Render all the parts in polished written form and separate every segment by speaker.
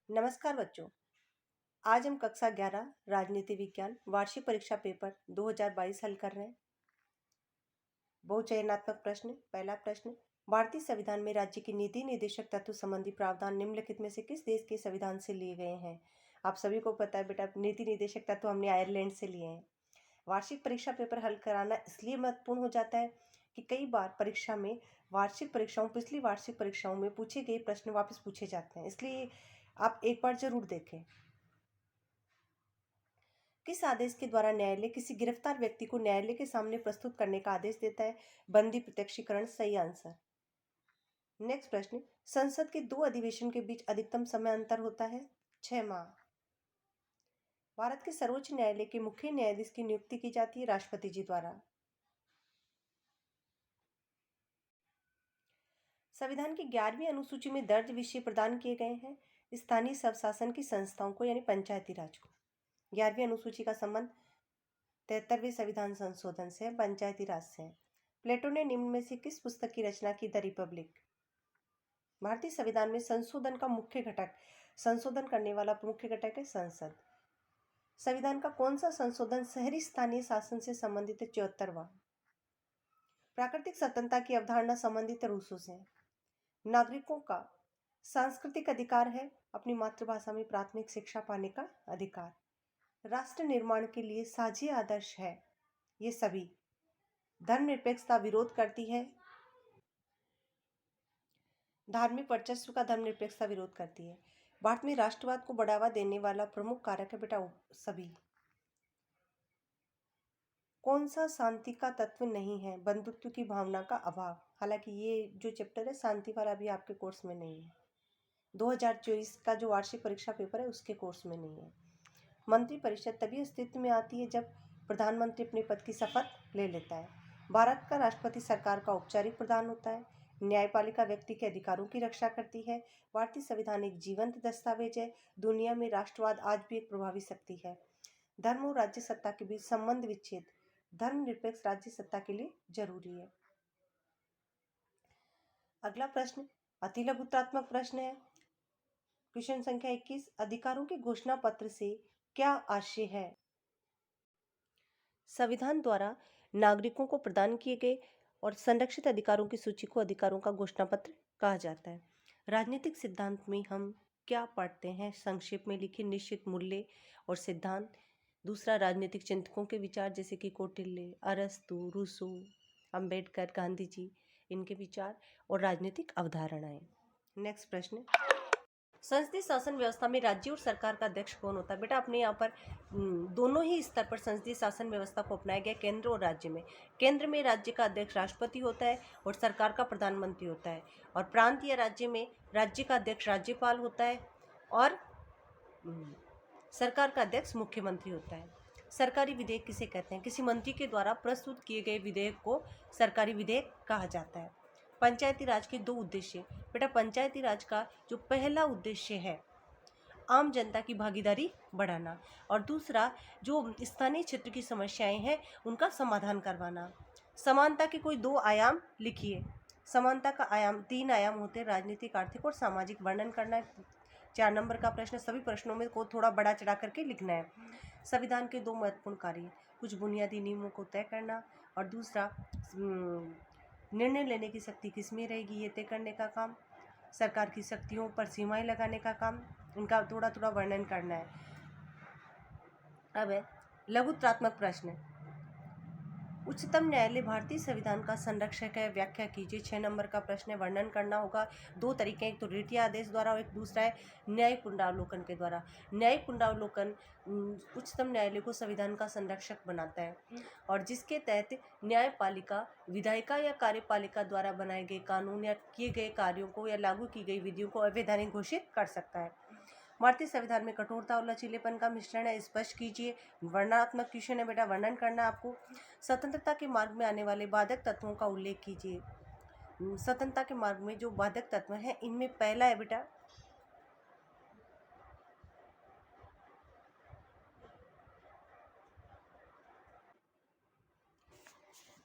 Speaker 1: नमस्कार बच्चों। आज हम कक्षा 11 राजनीति विज्ञान वार्षिक परीक्षा पेपर 2022 हल कर रहे हैं। बहुचयनात्मक प्रश्न। पहला प्रश्न, भारतीय संविधान में राज्य के नीति निर्देशक तत्व संबंधी प्रावधान निम्नलिखित में से किस देश के संविधान से लिए गए हैं? आप सभी को पता है बेटा, नीति निर्देशक तत्व हमने आयरलैंड से लिए हैं। वार्षिक परीक्षा पेपर हल कराना इसलिए महत्वपूर्ण हो जाता है कि कई बार परीक्षा में पिछली वार्षिक परीक्षाओं में पूछे गए प्रश्न वापस पूछे जाते हैं, इसलिए आप एक बार जरूर देखें। किस आदेश के द्वारा न्यायालय किसी गिरफ्तार व्यक्ति को न्यायालय के सामने प्रस्तुत करने का आदेश देता है? बंदी प्रत्यक्षीकरण सही आंसर। नेक्स्ट प्रश्न, संसद के 2 अधिवेशन के बीच अधिकतम समय अंतर होता है 6 माह। भारत के सर्वोच्च न्यायालय के मुख्य न्यायाधीश की नियुक्ति की जाती है राष्ट्रपति जी द्वारा। संविधान की 11वीं अनुसूची में दर्ज विषय प्रदान किए गए हैं स्थानीय स्वशासन की संस्थाओं को, यानी पंचायती राज को। 11वीं अनुसूची का संबंध 73वें संविधान संशोधन से, पंचायती राज से। प्लेटो ने निम्न में से किस पुस्तक की रचना की? The Republic. भारतीय संविधान में संशोधन करने वाला मुख्य घटक है संसद। संविधान का कौन सा संशोधन शहरी स्थानीय शासन से संबंधित है? 74वां। प्राकृतिक स्वतंत्रता की अवधारणा संबंधित रूसों से। नागरिकों का सांस्कृतिक अधिकार है अपनी मातृभाषा में प्राथमिक शिक्षा पाने का अधिकार। राष्ट्र निर्माण के लिए साझी आदर्श है ये सभी। धर्मनिरपेक्षता विरोध करती है, धार्मिक वर्चस्व का धर्मनिरपेक्षता विरोध करती है। भारत में राष्ट्रवाद को बढ़ावा देने वाला प्रमुख कारक है बेटा सभी। कौन सा शांति का तत्व नहीं है? बंधुत्व की भावना का अभाव। हालांकि ये जो चैप्टर है शांति वाला भी आपके कोर्स में नहीं है, 2024 का जो वार्षिक परीक्षा पेपर है उसके कोर्स में नहीं है। मंत्रिपरिषद तभी अस्तित्व में आती है जब प्रधानमंत्री अपने पद की शपथ ले लेता है। भारत का राष्ट्रपति सरकार का औपचारिक प्रधान होता है। न्यायपालिका व्यक्ति के अधिकारों की रक्षा करती है। भारतीय संविधान एक जीवंत दस्तावेज है। दुनिया में राष्ट्रवाद आज भी एक प्रभावी शक्ति है। धर्म और राज्य सत्ता के बीच संबंध विच्छेद धर्मनिरपेक्ष राज्य सत्ता के लिए जरूरी है। अगला प्रश्न अति लघुतात्मक प्रश्न है। क्वेश्चन संख्या 21, अधिकारों के घोषणा पत्र से क्या आशय है? संविधान द्वारा नागरिकों को प्रदान किए गए और संरक्षित अधिकारों की सूची को अधिकारों का घोषणा पत्र कहा जाता है। राजनीतिक सिद्धांत में हम क्या पढ़ते हैं? संक्षेप में लिखे निश्चित मूल्य और सिद्धांत। दूसरा, राजनीतिक चिंतकों के विचार जैसे कि कौटिल्य, अरस्तु, रूसो, अंबेडकर, गांधी जी, इनके विचार और राजनीतिक अवधारणाएं। नेक्स्ट प्रश्न, संसदीय शासन व्यवस्था में राज्य और सरकार का अध्यक्ष कौन होता है? बेटा अपने यहाँ पर दोनों ही स्तर पर संसदीय शासन व्यवस्था को अपनाया गया, केंद्र और राज्य में। केंद्र में राज्य का अध्यक्ष राष्ट्रपति होता है और सरकार का प्रधानमंत्री होता है, और प्रांत या राज्य में राज्य का अध्यक्ष राज्यपाल होता है और सरकार का अध्यक्ष मुख्यमंत्री होता है। सरकारी विधेयक किसे कहते हैं? किसी मंत्री के द्वारा प्रस्तुत किए गए विधेयक को सरकारी विधेयक कहा जाता है। पंचायती राज के 2 उद्देश्य। बेटा पंचायती राज का जो पहला उद्देश्य है आम जनता की भागीदारी बढ़ाना, और दूसरा जो स्थानीय क्षेत्र की समस्याएं हैं उनका समाधान करवाना। समानता के कोई 2 आयाम लिखिए। समानता का आयाम 3 आयाम होते हैं, राजनीतिक, आर्थिक और सामाजिक। वर्णन करना है। 4 नंबर का प्रश्न। सभी प्रश्नों में को थोड़ा बड़ा चढ़ा करके लिखना है। संविधान के 2 महत्वपूर्ण कार्य, कुछ बुनियादी नियमों को तय करना, और दूसरा निर्णय लेने की शक्ति किसमें रहेगी ये तय करने का काम। सरकार की शक्तियों पर सीमाएं लगाने का काम, इनका थोड़ा थोड़ा वर्णन करना है। अब है लघुत्रात्मक प्रश्न। उच्चतम न्यायालय भारतीय संविधान का संरक्षक है, व्याख्या कीजिए। 6 नंबर का प्रश्न है। वर्णन करना होगा। 2 तरीके, एक तो रीट या आदेश द्वारा और एक दूसरा है न्यायिक पुनरावलोकन के द्वारा। न्यायिक पुनरावलोकन उच्चतम न्यायालय को संविधान का संरक्षक बनाता है, और जिसके तहत न्यायपालिका विधायिका या कार्यपालिका द्वारा बनाए गए कानून या किए गए कार्यों को या लागू की गई विधियों को अवैधानिक घोषित कर सकता है। भारतीय संविधान में कठोरता और लचीलेपन का मिश्रण है, स्पष्ट कीजिए। वर्णनात्मक क्वेश्चन है बेटा, वर्णन करना है आपको। स्वतंत्रता के मार्ग में आने वाले बाधक तत्वों का उल्लेख कीजिए। स्वतंत्रता के मार्ग में जो बाधक तत्व हैं इनमें पहला है बेटा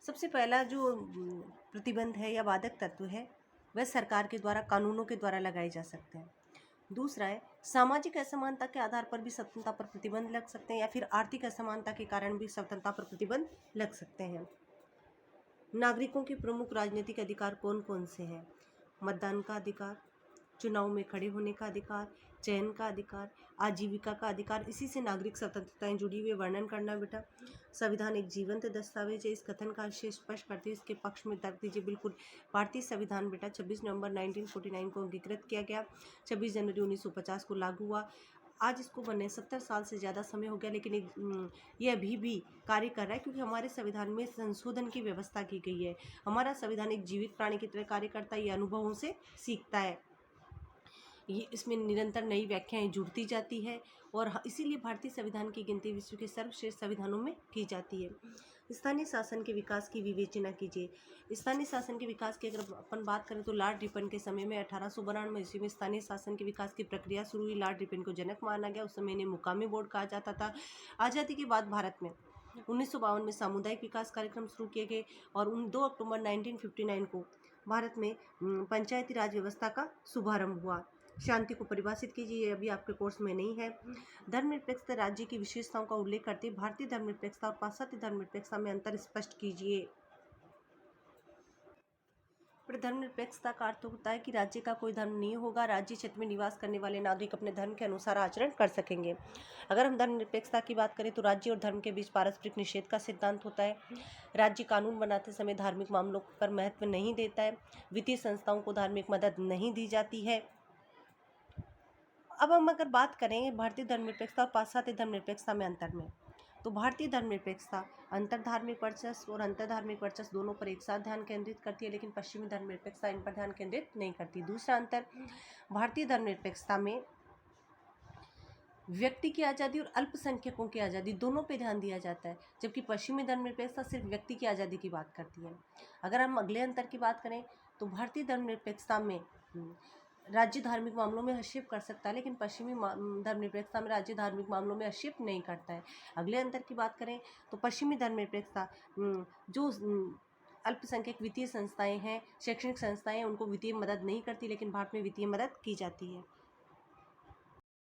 Speaker 1: सबसे पहला जो प्रतिबंध है या बाधक तत्व है वह सरकार के द्वारा, कानूनों के द्वारा लगाए जा सकते हैं। दूसरा है सामाजिक असमानता के आधार पर भी स्वतंत्रता पर प्रतिबंध लग सकते हैं या फिर आर्थिक असमानता के कारण भी स्वतंत्रता पर प्रतिबंध लग सकते हैं। नागरिकों के प्रमुख राजनीतिक अधिकार कौन कौन से हैं? मतदान का अधिकार, चुनाव में खड़े होने का अधिकार, चयन का अधिकार, आजीविका का अधिकार। इसी से नागरिक स्वतंत्रताएं जुड़ी हुई वर्णन करना बेटा। संविधान एक जीवंत दस्तावेज है। इस कथन का आशय स्पष्ट करते हुए इसके पक्ष में तर्क दीजिए। बिल्कुल, भारतीय संविधान बेटा 26 नवंबर 1949 को अंगीकृत किया गया, 26 जनवरी 1950 को लागू हुआ। आज इसको बने 70 साल से ज़्यादा समय हो गया, लेकिन ये अभी भी कार्य कर रहा है, क्योंकि हमारे संविधान में संशोधन की व्यवस्था की गई है। हमारा संविधान एक जीवित प्राणी की तरह कार्य करता है, ये अनुभवों से सीखता है, ये इसमें निरंतर नई व्याख्याएं जुड़ती जाती है और इसीलिए भारतीय संविधान की गिनती विश्व के सर्वश्रेष्ठ संविधानों में की जाती है। स्थानीय शासन के विकास की विवेचना कीजिए। स्थानीय शासन के विकास की अगर अपन बात करें तो लॉर्ड रिपन के समय में 1892 ईस्वी में स्थानीय शासन के विकास की प्रक्रिया शुरू हुई। लॉर्ड रिपन को जनक माना गया। उस समय इन्हें मुकामी बोर्ड कहा जाता था। आज़ादी के बाद भारत में 1952 में सामुदायिक विकास कार्यक्रम शुरू किए गए और 2 अक्टूबर 1959 को भारत में पंचायती राज व्यवस्था का शुभारंभ हुआ। शांति को परिभाषित कीजिए, अभी आपके कोर्स में नहीं है। धर्मनिरपेक्षता राज्य की विशेषताओं का उल्लेख करते हुए भारतीय धर्मनिरपेक्षता और पाश्चात्य धर्मनिरपेक्षता में अंतर स्पष्ट कीजिए। धर्मनिरपेक्षता का अर्थ होता है कि राज्य का कोई धर्म नहीं होगा, राज्य क्षेत्र में निवास करने वाले नागरिक अपने धर्म के अनुसार आचरण कर सकेंगे। अगर हम धर्मनिरपेक्षता की बात करें तो राज्य और धर्म के बीच पारस्परिक निषेध का सिद्धांत होता है। राज्य कानून बनाते समय धार्मिक मामलों पर महत्व नहीं देता है। वित्तीय संस्थाओं को धार्मिक मदद नहीं दी जाती है। अब हम अगर बात करें भारतीय धर्मनिरपेक्षता और पाश्चात्य धर्मनिरपेक्षता में अंतर में, तो भारतीय धर्मनिरपेक्षता अंतरधार्मिक वर्चस्व और अंतरधार्मिक वर्चस्व दोनों पर एक साथ ध्यान केंद्रित करती है, लेकिन पश्चिमी धर्मनिरपेक्षता इन पर ध्यान केंद्रित नहीं करती। दूसरा अंतर, भारतीय धर्मनिरपेक्षता में व्यक्ति की आज़ादी और अल्पसंख्यकों की आज़ादी दोनों पे ध्यान दिया जाता है, जबकि पश्चिमी धर्मनिरपेक्षता सिर्फ व्यक्ति की आज़ादी की बात करती है। अगर हम अगले अंतर की बात करें तो भारतीय धर्मनिरपेक्षता में राज्य धार्मिक मामलों में हस्तक्षेप कर सकता है, लेकिन पश्चिमी धर्मनिरपेक्षता में राज्य धार्मिक मामलों में हस्तक्षेप नहीं करता है। अगले अंतर की बात करें तो पश्चिमी धर्मनिरपेक्षता जो अल्पसंख्यक वित्तीय संस्थाएं हैं, शैक्षणिक संस्थाएं हैं, उनको वित्तीय मदद नहीं करती, लेकिन भारत में वित्तीय मदद की जाती है।